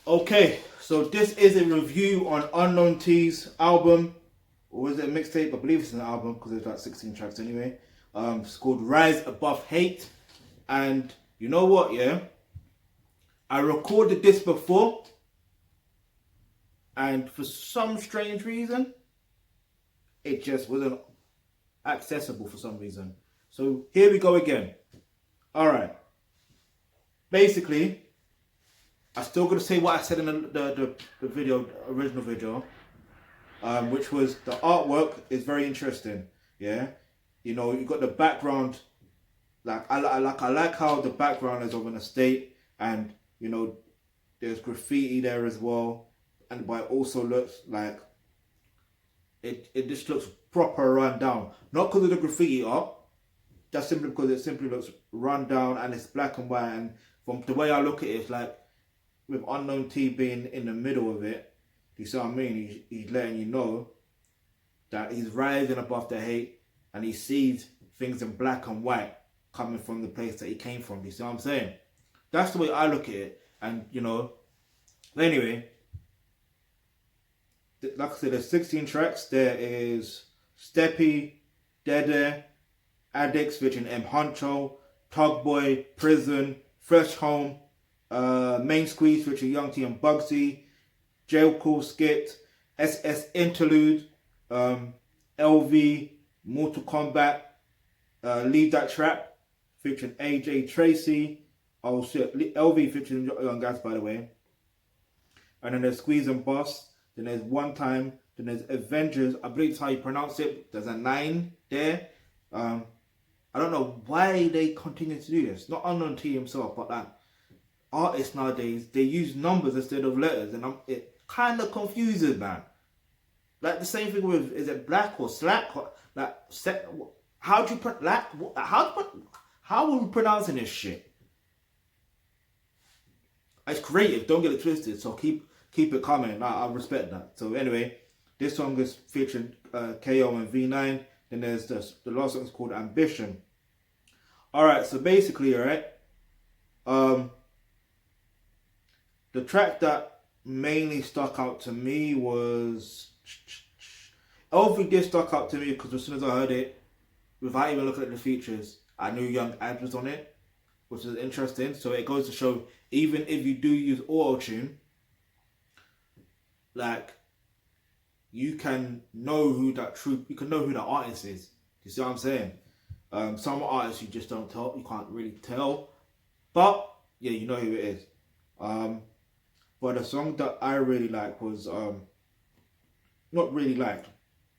Okay, so this is a review on Unknown T's album, or is it a mixtape? I believe it's an album because there's like 16 tracks anyway. It's called Rise Above Hate, and you know what? Yeah, I recorded this before, and for some strange reason, it just wasn't accessible for some reason. So here we go again. All right. Basically, I still gonna say what I said in the video, the original video, which was the artwork is very interesting. Yeah, you know, you got the background. I like how the background is of an estate, and you know, there's graffiti there as well, and but it also looks like it just looks proper run down. Not because of the graffiti art, just simply because it simply looks run down and it's black and white. And from the way I look at it, it's like with Unknown T being in the middle of it, you see what I mean? He's letting you know that he's rising above the hate and he sees things in black and white coming from the place that he came from. You see what I'm saying? That's the way I look at it. And, you know, anyway, like I said, there's 16 tracks. There is Steppy, Dede, Addicts featuring M. Huncho, Tugboy, Prison, Fresh Home, Main Squeeze featuring Young T and Bugsy, Jail Call Skit, SS Interlude, LV, Mortal Kombat, Leave That Trap featuring AJ Tracy. Oh shit, LV featuring Young Gas, by the way. And then there's Squeeze and Boss. Then there's One Time. Then there's Avengers. I believe it's how you pronounce it. There's a 9 there. I don't know why they continue to do this. Not Unknown T himself, but like artists nowadays, they use numbers instead of letters, and it kind of confuses, man. Like the same thing with, is it black or slack? Or, like, how do you put black? How are we pronouncing this shit? It's creative. Don't get it twisted. So keep it coming. I respect that. So anyway, this song is featuring KO and V9. Then there's the last song is called Ambition. All right. So basically, all right. The track that mainly stuck out to me was LV did stuck out to me because as soon as I heard it, without even looking at the features, I knew Young Ad was on it, which is interesting. So it goes to show, even if you do use auto-tune, like you can know who the artist is. You see what I'm saying? Some artists you just don't tell, you can't really tell, but yeah, you know who it is. But the song that I really liked was not really liked.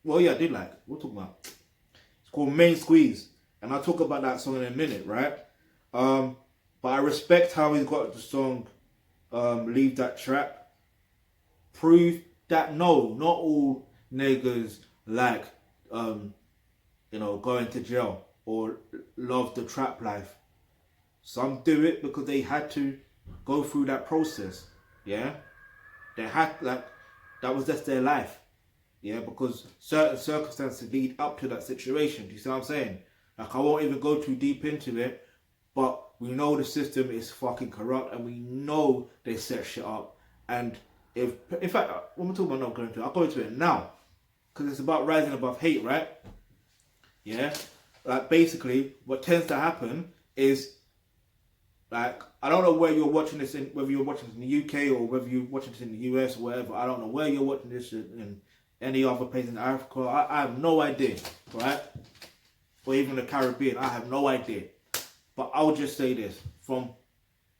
Well, yeah, I did like. We're talking about. It's called Main Squeeze, and I'll talk about that song in a minute, right? But I respect how he's got the song Leave That Trap. Prove that no, not all niggas like going to jail or love the trap life. Some do it because they had to go through that process. Yeah, they had that was just their life. Yeah, because certain circumstances lead up to that situation. Do you see what I'm saying? Like I won't even go too deep into it, but we know the system is fucking corrupt, and we know they set shit up. And in fact, when we're talking about not going to, I'll go into it now, because it's about rising above hate, right? Yeah, like basically, what tends to happen is, like, I don't know where you're watching this in, whether you're watching this in the UK or whether you're watching this in the US or wherever. I don't know where you're watching this in any other place in Africa. I have no idea, right? Or even the Caribbean. I have no idea. But I'll just say this. From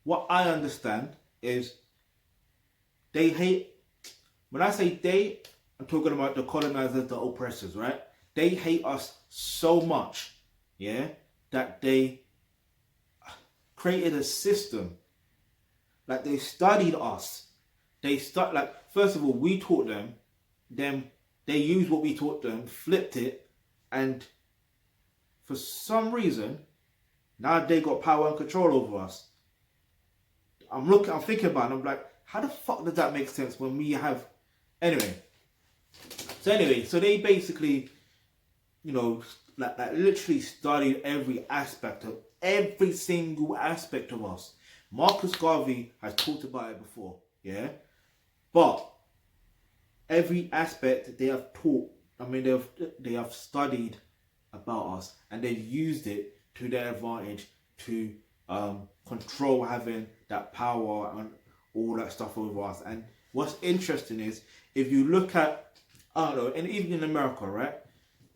what I understand is they hate, when I say they, I'm talking about the colonizers, the oppressors, right? They hate us so much, yeah, that they created a system. Like they studied us. First of all, we taught them, then they used what we taught them, flipped it, and for some reason, now they got power and control over us. I'm thinking about it, I'm like, how the fuck does that make sense when we have, anyway. So they basically, literally studied every single aspect of us. Marcus Garvey has talked about it before. yeah. But every aspect they have taught, I mean, they have studied about us, and they've used it to their advantage to control having that power and all that stuff over us. And what's interesting is, if you look at, I don't know, and even in America, right?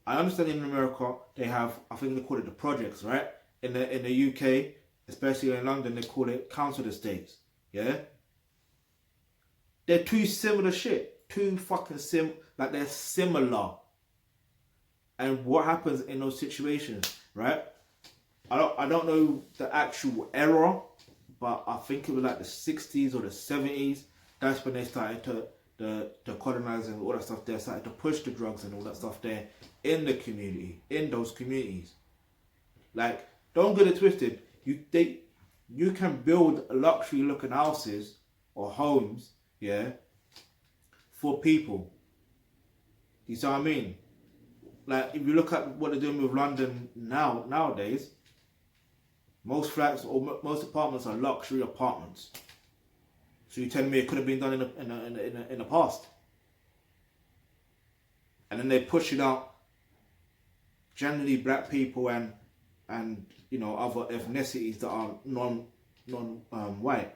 I understand in America they have, I think they call it the projects, right? In the UK, especially in London, they call it council estates. Yeah, they're two similar shit, two fucking like they're similar. And what happens in those situations, right? I don't know the actual era, but I think it was like the 60s or the 70s. That's when they started to colonize and all that stuff. They started to push the drugs and all that stuff there in the community, in those communities. Like, don't get it twisted. You can build luxury looking houses or homes, yeah, for people. You see what I mean? Like, if you look at what they're doing with London nowadays, most flats or most apartments are luxury apartments. So you telling me it could have been done in the past? And then they push it out. Generally, black people and other ethnicities that are non white.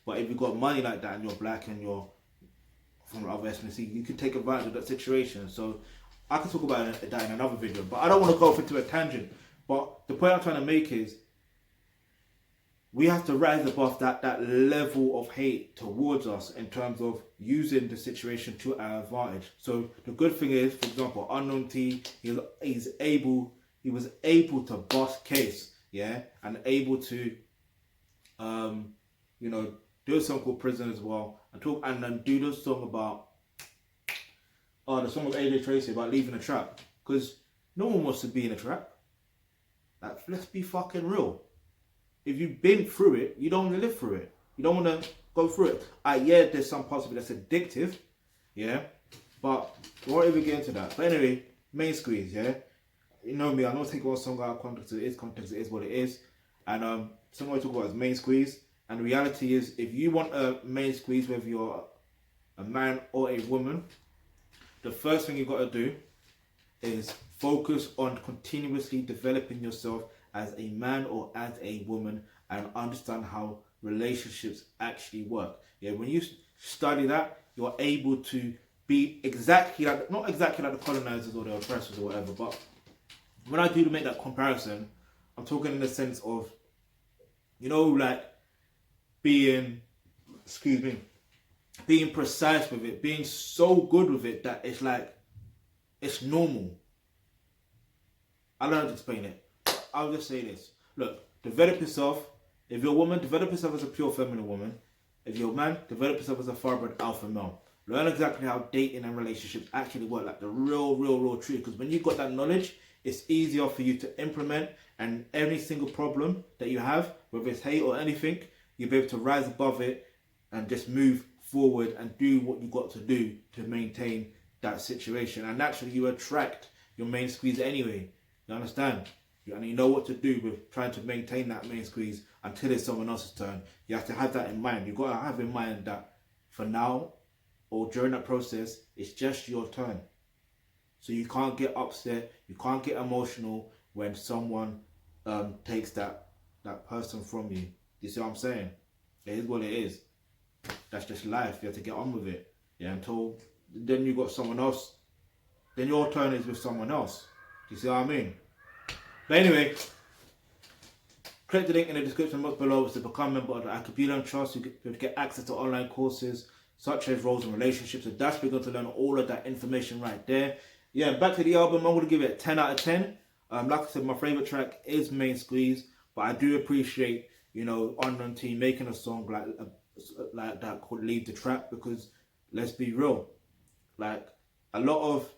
But if you've got money like that and you're black and you're from other ethnicity, you can take advantage of that situation. So I can talk about that in another video, but I don't want to go off into a tangent. But the point I'm trying to make is, we have to rise above that level of hate towards us in terms of using the situation to our advantage. So the good thing is, for example, Unknown T, he was able to bust case, yeah, and able to, do a song called Prison as well, and then do the song about, the song with AJ Tracy about leaving a trap, because no one wants to be in a trap. Like, let's be fucking real. If you've been through it, you don't want to live through it. You don't want to go through it. Yeah, there's some parts of it that's addictive, yeah, but we won't even get into that. But anyway, Main Squeeze, yeah. You know me, I don't take one song out of context. It is what it is. And something I talk about is Main Squeeze. And the reality is, if you want a main squeeze, whether you're a man or a woman, the first thing you've got to do is focus on continuously developing yourself as a man or as a woman, and understand how relationships actually work. Yeah, when you study that, you're able to be exactly like, not exactly like the colonizers or the oppressors or whatever, but when I do make that comparison, I'm talking in the sense of, like being precise with it, being so good with it that it's like, it's normal. I don't know how to explain it. I'll just say this. Look, develop yourself. If you're a woman, develop yourself as a pure feminine woman. If you're a man, develop yourself as a far-bred alpha male. Learn exactly how dating and relationships actually work, like the real truth. Because when you've got that knowledge, it's easier for you to implement, and any single problem that you have, whether it's hate or anything, you'll be able to rise above it and just move forward and do what you've got to do to maintain that situation. And naturally, you attract your main squeeze anyway. You understand? And you know what to do with trying to maintain that main squeeze until it's someone else's turn. You have to have that in mind. You've got to have in mind that for now or during that process, it's just your turn. So you can't get upset, you can't get emotional when someone takes that person from you. You see what I'm saying? It is what it is. That's just life. You have to get on with it. Yeah, until then you got someone else. Then your turn is with someone else. Do you see what I mean? But anyway, click the link in the description box below to become a member of the Thealkebulantrust. You get access to online courses such as roles and relationships. So that's where you're going to learn all of that information right there. Yeah, back to the album. I'm going to give it a 10 out of 10. Like I said, my favourite track is Main Squeeze, but I do appreciate, Unknown T making a song like that called Leave the Trap, because let's be real, like a lot of,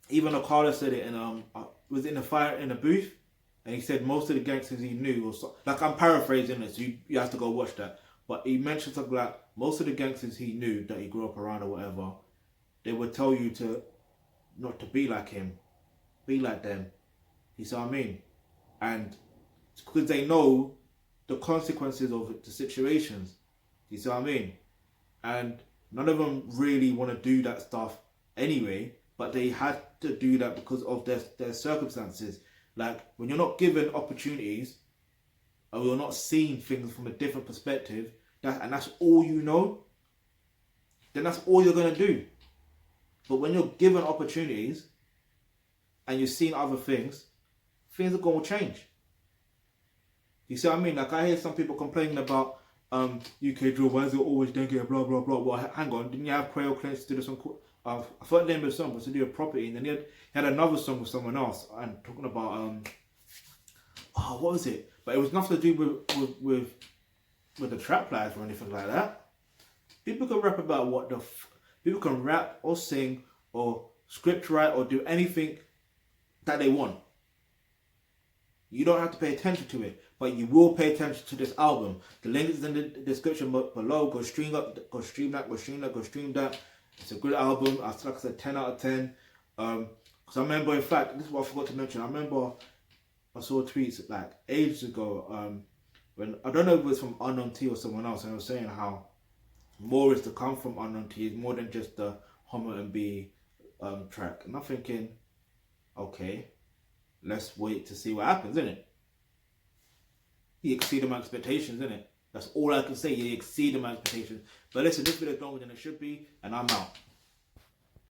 even Okada said it, and was in the fire in the booth, and he said most of the gangsters he knew, or so, like I'm paraphrasing it, so you have to go watch that, but he mentioned something like most of the gangsters he knew that he grew up around or whatever, they would tell you to not to be like him, be like them. You see what I mean? And because they know the consequences of the situations. You see what I mean? And none of them really want to do that stuff anyway, but they had to do that because of their circumstances. Like, when you're not given opportunities, or you're not seeing things from a different perspective, and that's all you know, then that's all you're going to do. But when you're given opportunities, and you're seeing other things are going to change. You see what I mean? Like, I hear some people complaining about UK drill, why is it always dengue, blah, blah, blah. Well, hang on, didn't you have Quail Clinics to do some... I thought the name of the song was to do a property, and then he had another song with someone else, and talking about... what was it? But it was nothing to do with the trap life or anything like that. People can rap about what the... People can rap or sing or script write or do anything that they want. You don't have to pay attention to it, but you will pay attention to this album. The link is in the description below. Go stream that, go stream that. It's a good album. Like I said, 10 out of 10. Because I remember, in fact, this is what I forgot to mention. I remember I saw tweets like ages ago, when, I don't know if it was from Unknown T or someone else, and I was saying how more is to come from Unknown T, is more than just the Homer and B track. And I'm thinking, okay, let's wait to see what happens, innit? He exceeded my expectations, innit? That's all I can say. He exceeded my expectations. But listen, this video is longer than it should be, and I'm out.